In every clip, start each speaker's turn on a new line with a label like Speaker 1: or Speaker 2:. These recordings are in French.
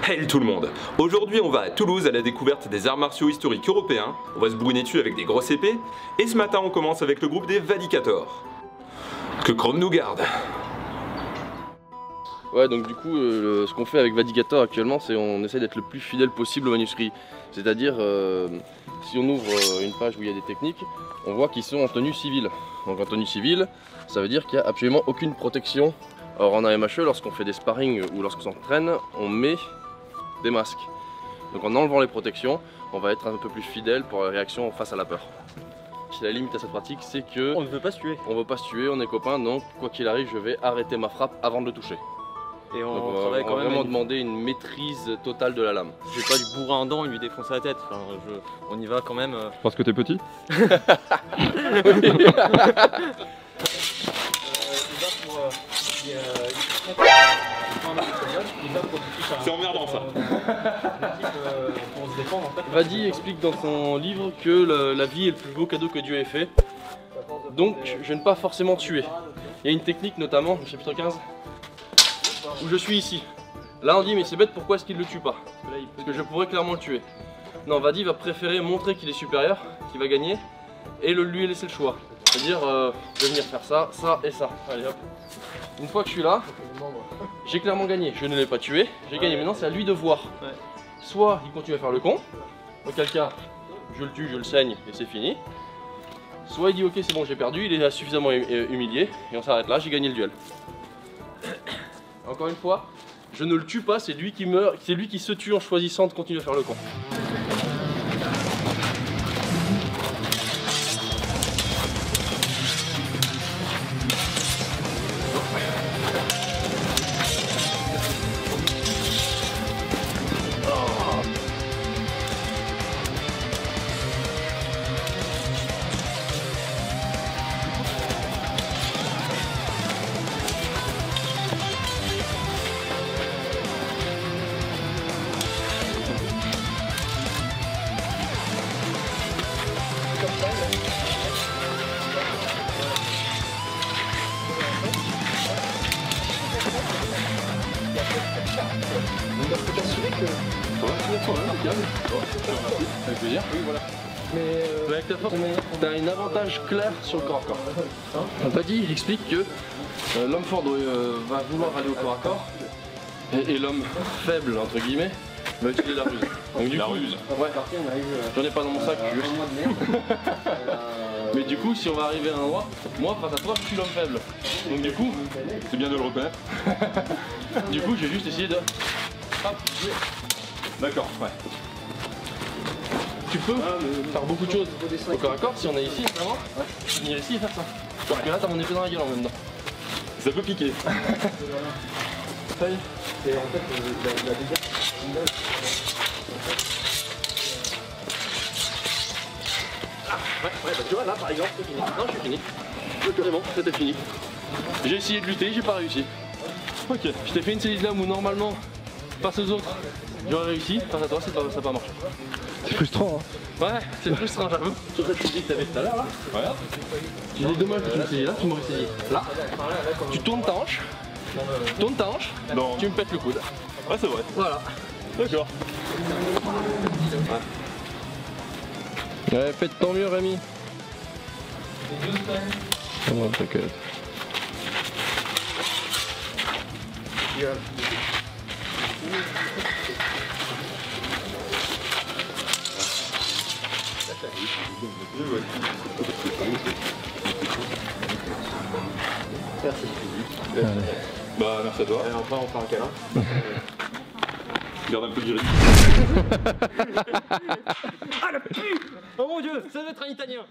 Speaker 1: Hail tout le monde! Aujourd'hui on va à Toulouse à la découverte des arts martiaux historiques européens, on va se bourriner dessus avec des grosses épées, et ce matin on commence avec le groupe des Vadicators. Que Chrome nous garde!
Speaker 2: Ouais, donc du coup, ce qu'on fait avec Vadicator actuellement, c'est on essaie d'être le plus fidèle possible au manuscrit. C'est-à-dire, si on ouvre une page où il y a des techniques, on voit qu'ils sont en tenue civile. Donc en tenue civile, ça veut dire qu'il n'y a absolument aucune protection. Or en AMHE, lorsqu'on fait des sparring ou lorsqu'on s'entraîne, on met des masques. Donc en enlevant les protections, on va être un peu plus fidèle pour la réaction face à la peur. La limite à cette pratique, c'est que
Speaker 3: on ne veut pas se tuer.
Speaker 2: On veut pas se tuer, on est copains, donc quoi qu'il arrive, je vais arrêter ma frappe avant de le toucher.
Speaker 3: Et on
Speaker 2: va vraiment demander une maîtrise totale de la lame.
Speaker 3: Je vais pas lui bourrer un dent et lui défoncer la tête. Enfin, on y va quand même.
Speaker 1: Parce que t'es petit? C'est emmerdant ça.
Speaker 2: Vadi explique dans son livre que la vie est le plus beau cadeau que Dieu ait fait. Donc je ne pas forcément tuer. Il y a une technique notamment, au chapitre 15, où je suis ici. Là on dit mais c'est bête, pourquoi est-ce qu'il le tue pas? Parce que je pourrais clairement le tuer. Non, Vadi va préférer montrer qu'il est supérieur, qu'il va gagner, et lui laisser le choix. C'est-à-dire de venir faire ça, ça et ça. Allez hop. Une fois que je suis là, j'ai clairement gagné. Je ne l'ai pas tué, j'ai gagné. Maintenant c'est à lui de voir. Soit il continue à faire le con, auquel cas je le tue, je le saigne et c'est fini. Soit il dit ok c'est bon j'ai perdu, il est suffisamment humilié et on s'arrête là, j'ai gagné le duel. Encore une fois, je ne le tue pas, c'est lui qui meurt, c'est lui qui se tue en choisissant de continuer à faire le con. Avec plaisir. Oui, voilà. Mais avec ta force, t'as un avantage clair sur le corps à corps. Vadi, il explique que l'homme fort va vouloir aller au corps à corps et l'homme faible, entre guillemets, va utiliser la ruse. Donc, du coup, ruse. Ouais, j'en ai pas dans mon sac, juste. Mais du coup, si on va arriver à un endroit, moi face à toi, je suis l'homme faible. Donc du coup,
Speaker 1: C'est bien de le reconnaître.
Speaker 2: du coup, j'ai juste essayé de... Hop.
Speaker 1: D'accord, ouais.
Speaker 2: Tu peux faire beaucoup de choses au corps à corps si on est ici, vraiment. Venir ici et faire ça. Parce que là, t'as mon épée dans la gueule en même temps.
Speaker 1: Ça peut piquer.
Speaker 2: Feuille.
Speaker 4: Et en fait, la dégâts.
Speaker 2: Ouais, bah tu vois, là par exemple, c'est fini. Non, je suis fini. C'est bon, c'était fini. J'ai essayé de lutter, j'ai pas réussi. Ok. Je t'ai fait une série de lames où normalement, face aux autres, j'aurais réussi. Face à toi, ça n'a pas marché.
Speaker 4: C'est frustrant, hein.
Speaker 2: Ouais, c'est frustrant, j'avoue. Sur cette physique que t'avais tout à l'heure là.
Speaker 1: Ouais.
Speaker 2: J'ai des dommages que tu me saisi là, tu m'aurais saisi là. Tu tournes ta hanche.
Speaker 1: Non.
Speaker 2: Tu me pètes le coude.
Speaker 1: Ouais, c'est vrai.
Speaker 2: Voilà.
Speaker 1: D'accord.
Speaker 2: Ouais, faites tant mieux, Rémi.
Speaker 4: Ah non, t'inquiète.
Speaker 1: Bah, merci à toi.
Speaker 4: Et enfin, on fait un câlin.
Speaker 1: Garde un peu de juridique.
Speaker 3: Ah la pu! Oh mon dieu, ça doit être un italien!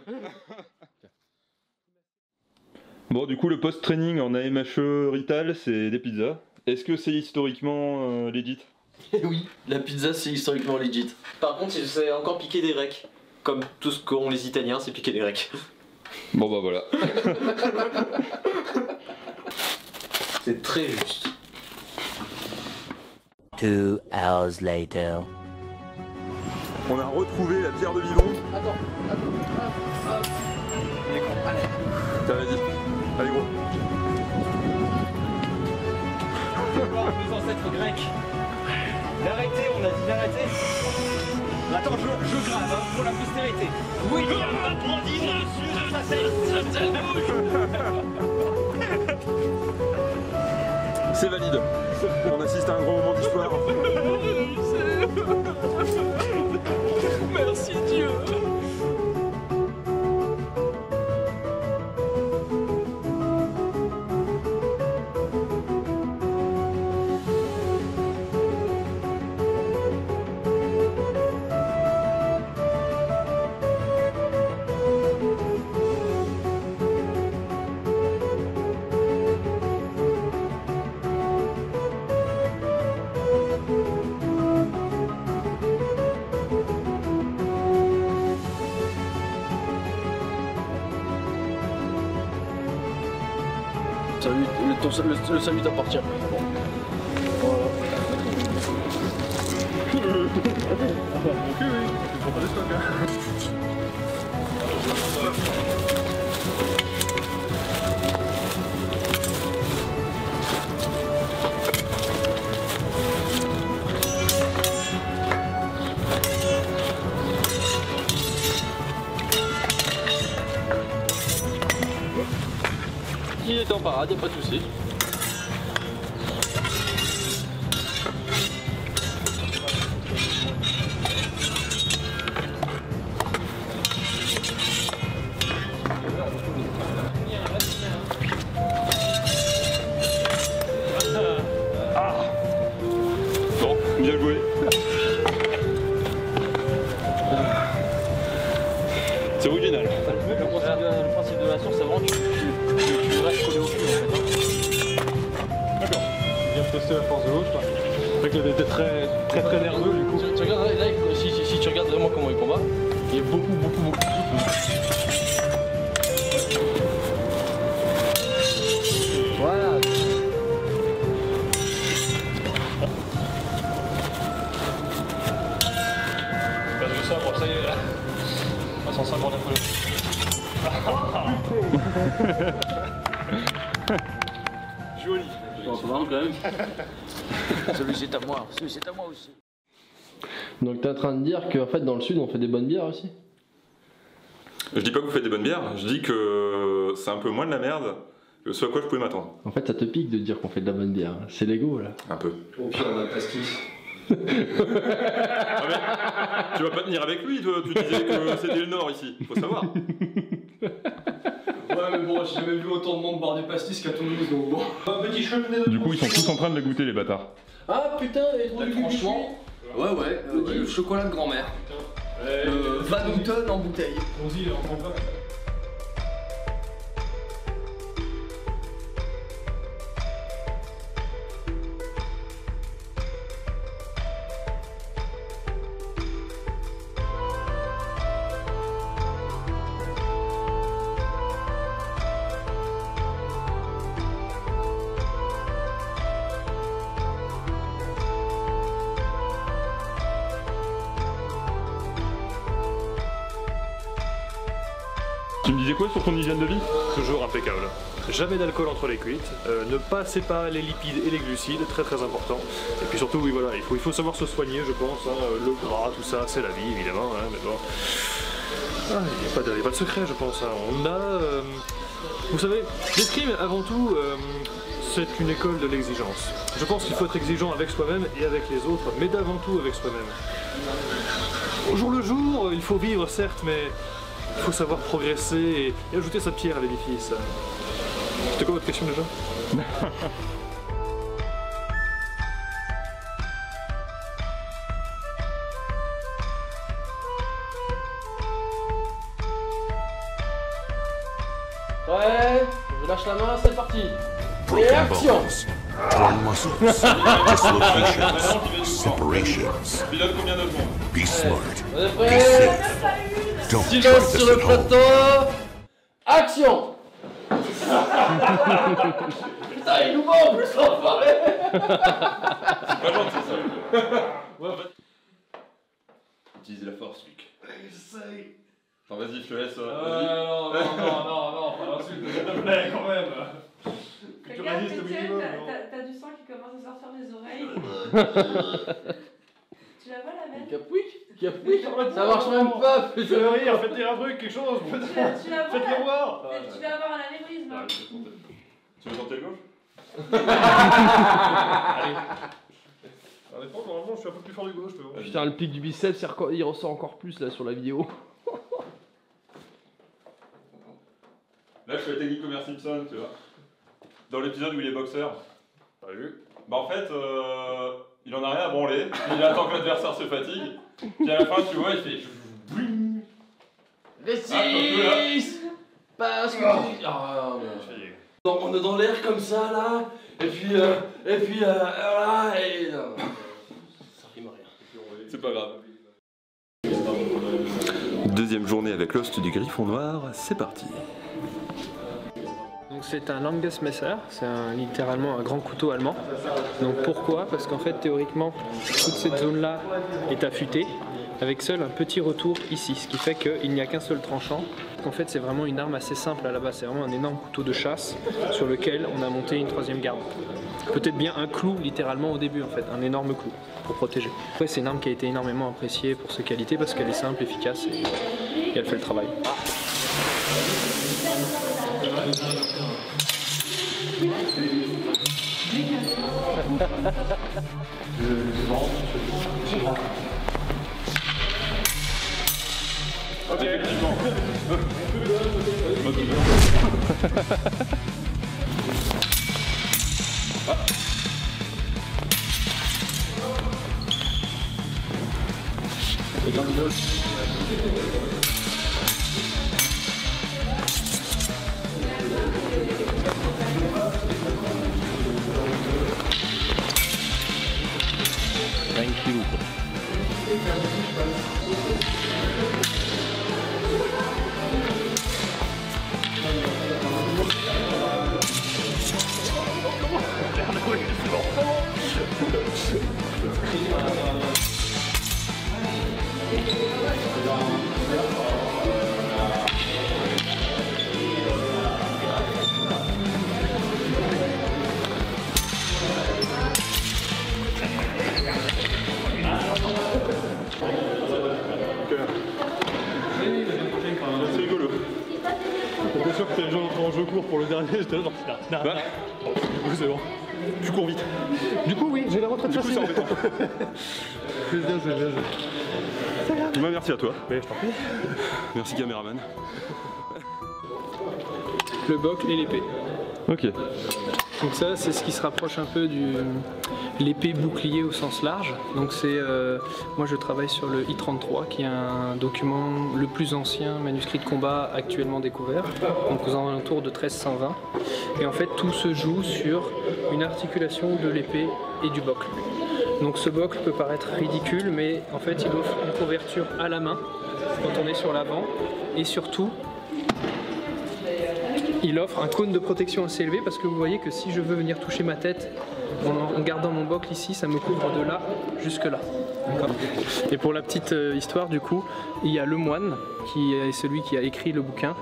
Speaker 1: Bon, du coup, le post-training en AMHE Rital, c'est des pizzas. Est-ce que c'est historiquement legit?
Speaker 5: Oui, la pizza c'est historiquement legit. Par contre, c'est encore piqué des Grecs. Comme tout ce qu'ont les Italiens, c'est piqué des Grecs.
Speaker 1: Bon, bah voilà.
Speaker 5: C'est très juste.
Speaker 6: 2 hours later.
Speaker 1: On a retrouvé la pierre de bidon.
Speaker 2: Attends.
Speaker 1: Tiens, vas-y. Allez, gros.
Speaker 3: Nos ancêtres grecs.
Speaker 7: D'arrêter, on a dit d'arrêter. Attends, je grave, hein, pour la postérité. William apprendira sur sa tête.
Speaker 1: C'est valide. On assiste à un grand moment d'histoire.
Speaker 2: Merci Dieu. Le salut t'appartient. Bon. Il est en parade, y'a pas de soucis.
Speaker 1: Bon, bien joué. C'est original.
Speaker 3: Le principe de la source, c'est vraiment que tu restes collé au cul en fait.
Speaker 4: D'accord. Bien tester la force de l'autre. C'est vrai qu'il était très nerveux du coup.
Speaker 2: Tu regardes là, si tu regardes vraiment comment il combat, il y a beaucoup de souffle. Voilà.
Speaker 4: Pas de ça, bon ça y est là. À 150
Speaker 2: Joli.
Speaker 3: Bon, c'est marrant quand même. Celui c'est à moi, celui c'est à moi aussi.
Speaker 2: Donc t'es en train de dire qu'en fait dans le sud on fait des bonnes bières aussi?
Speaker 1: Je dis pas que vous faites des bonnes bières, je dis que c'est un peu moins de la merde que ce à quoi je pouvais m'attendre.
Speaker 2: En fait ça te pique de dire qu'on fait de la bonne bière, c'est l'ego là.
Speaker 1: Un peu.
Speaker 4: Au pire, on a le pastis.
Speaker 1: Ah mais, tu vas pas tenir avec lui, toi, tu disais que c'était le Nord ici, faut savoir.
Speaker 4: Ouais, mais bon, j'ai jamais vu autant de monde boire du pastis qu'à Toulouse, donc bon. Un petit chemin.
Speaker 1: Du coup, ils sont tous en train de la goûter, les bâtards.
Speaker 2: Ah putain, et franchement.
Speaker 5: Ouais, le chocolat de grand-mère. Le Van Houten en bouteille.
Speaker 4: On-y, on prend pas.
Speaker 1: Tu me disais quoi sur ton hygiène de vie?
Speaker 8: Toujours impeccable. Jamais d'alcool entre les cuites, ne pas séparer les lipides et les glucides, très important. Et puis surtout, oui voilà, il faut savoir se soigner, je pense. Hein, le gras, tout ça, c'est la vie évidemment. Hein, mais bon, il n'y a pas de secret, je pense. Hein. On a, vous savez, l'escrime avant tout, c'est une école de l'exigence. Je pense qu'il faut être exigeant avec soi-même et avec les autres, mais d'avant tout avec soi-même. Au jour le jour, il faut vivre certes, mais il faut savoir progresser et ajouter sa pierre à l'édifice. C'était quoi votre question déjà?
Speaker 2: Ouais, je lâche la main, c'est parti. Et action.
Speaker 9: Torn muscles, dislocations, separations. Be smart.
Speaker 2: On est
Speaker 9: Be
Speaker 2: prêts?
Speaker 9: safe. Don't try
Speaker 2: Silence
Speaker 9: this
Speaker 2: sur le
Speaker 9: at home.
Speaker 2: plateau. Action. Putain, il nous ment en plus l'enfoiré.
Speaker 1: Pas gentil ça. Utilise la force, Luc.
Speaker 4: Essaye.
Speaker 1: Enfin, vas-y, je te laisse.
Speaker 4: Non, pas l'insulte, s'il te plaît, quand même.
Speaker 10: Regarde, Étienne, t'as du sang qui commence à sortir des oreilles.
Speaker 2: Capouic, ça marche même pas.
Speaker 8: Faites rire, faites dire un truc, quelque chose.
Speaker 9: Faites-le
Speaker 8: voir.
Speaker 9: Tu vas avoir un anévrisme.
Speaker 1: Tu veux tenter le gauche?
Speaker 8: Allez. Normalement, je suis un peu plus fort du gauche.
Speaker 2: Putain, le pic du biceps, il ressort encore plus là sur la vidéo.
Speaker 1: Là, je fais la technique Homer Simpson, tu vois. Dans l'épisode où il est boxeur. T'as vu? Bah, en fait, il en a rien à branler. Il attend que l'adversaire se fatigue. Puis à la fin, tu vois, il fait.
Speaker 2: Les 6 parce que. Ah, on est dans l'air comme ça là. Et puis voilà. Et. Ça rime à rien.
Speaker 1: C'est pas grave. Deuxième journée avec l'host du Griffon Noir, c'est parti.
Speaker 10: Donc c'est un Langes Messer, c'est littéralement un grand couteau allemand. Donc pourquoi? Parce qu'en fait théoriquement toute cette zone là est affûtée avec seul un petit retour ici, ce qui fait qu'il n'y a qu'un seul tranchant. En fait c'est vraiment une arme assez simple à la base, c'est vraiment un énorme couteau de chasse sur lequel on a monté une troisième garde. Peut-être bien un clou littéralement au début en fait, un énorme clou pour protéger. Après c'est une arme qui a été énormément appréciée pour ses qualités parce qu'elle est simple, efficace et elle fait le travail.
Speaker 1: Ok, effectivement. C'est rigolo.
Speaker 8: Bien sûr que t'es gens en jeu court pour le dernier, j'étais là genre non. Du coup c'est bon. Tu cours vite.
Speaker 10: Du coup oui, j'ai la retraite facile.
Speaker 1: C'est embêtant.
Speaker 10: Je viens.
Speaker 1: Merci à toi.
Speaker 8: Mais je t'en prie.
Speaker 1: Merci caméraman.
Speaker 10: Le boc et l'épée.
Speaker 1: Ok.
Speaker 10: Donc ça c'est ce qui se rapproche un peu du l'épée bouclier au sens large. Donc c'est moi je travaille sur le I-33 qui est un document le plus ancien manuscrit de combat actuellement découvert, donc aux alentours de 1320. Et en fait tout se joue sur une articulation de l'épée et du bocle. Donc ce bocle peut paraître ridicule mais en fait il offre une couverture à la main quand on est sur l'avant et surtout il offre un cône de protection assez élevé parce que vous voyez que si je veux venir toucher ma tête en gardant mon bocle ici, ça me couvre de là jusque là. Et pour la petite histoire du coup, il y a le moine qui est celui qui a écrit le bouquin,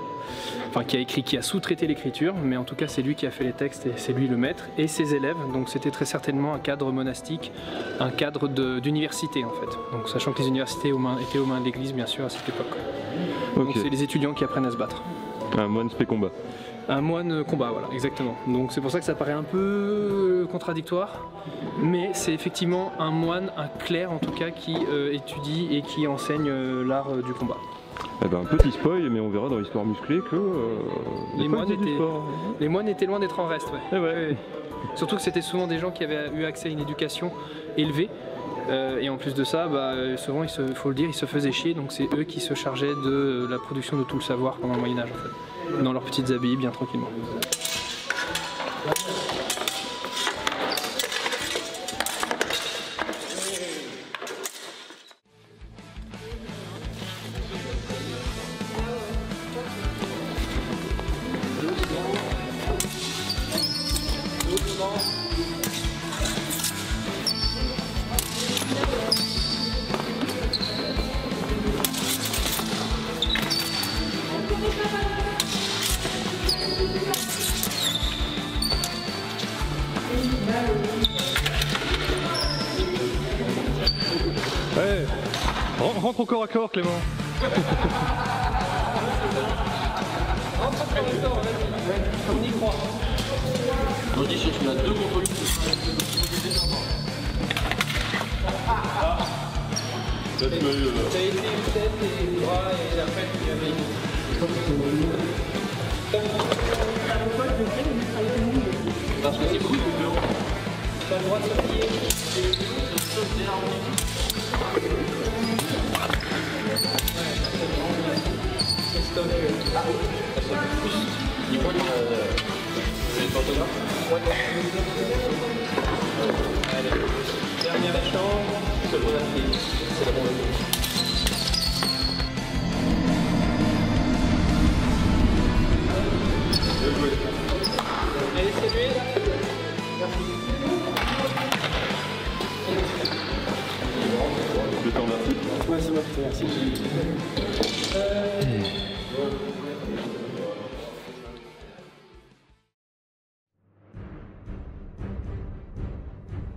Speaker 10: enfin qui a sous-traité l'écriture, mais en tout cas c'est lui qui a fait les textes et c'est lui le maître, et ses élèves, donc c'était très certainement un cadre monastique, un cadre d'université en fait. Donc sachant que les universités étaient aux mains de l'église bien sûr à cette époque. Donc c'est les étudiants qui apprennent à se battre.
Speaker 1: Un moine spé combat.
Speaker 10: Un moine combat, voilà, exactement. Donc c'est pour ça que ça paraît un peu contradictoire, mais c'est effectivement un moine, un clerc en tout cas, qui étudie et qui enseigne l'art du combat.
Speaker 1: Eh ben, un petit spoil, mais on verra dans l'histoire musclée que
Speaker 10: les moines étaient loin d'être en reste. Ouais.
Speaker 1: Eh ouais.
Speaker 10: Surtout que c'était souvent des gens qui avaient eu accès à une éducation élevée. Et en plus de ça, souvent, il faut le dire, ils se faisaient chier, donc c'est eux qui se chargeaient de la production de tout le savoir pendant le Moyen-Âge en fait. Dans leurs petites abbayes, bien tranquillement.
Speaker 8: Ouais.
Speaker 4: Rentre au corps à corps, Clément.
Speaker 10: On y croit.
Speaker 2: On dit si tu as 2 contre lui.
Speaker 1: Là, tu m'as eu.
Speaker 10: Ça a été une tête et les bras et la fête qui avait.
Speaker 2: Parce que c'est cool.
Speaker 10: T'as le droit de s'appuyer. C'est stock.
Speaker 2: Il faut c'est le pantographe.
Speaker 10: Allez, dernière échange.
Speaker 2: C'est la bombe.
Speaker 10: Allez, salut.
Speaker 1: Je te remercie.
Speaker 10: Ouais, c'est moi qui te remercie.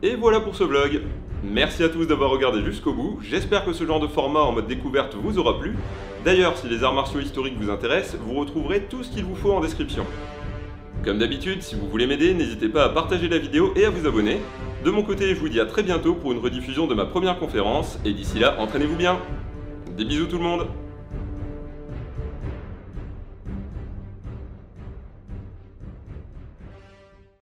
Speaker 1: Et voilà pour ce vlog. Merci à tous d'avoir regardé jusqu'au bout, j'espère que ce genre de format en mode découverte vous aura plu. D'ailleurs, si les arts martiaux historiques vous intéressent, vous retrouverez tout ce qu'il vous faut en description. Comme d'habitude, si vous voulez m'aider, n'hésitez pas à partager la vidéo et à vous abonner. De mon côté, je vous dis à très bientôt pour une rediffusion de ma première conférence, et d'ici là, entraînez-vous bien. Des bisous tout le monde.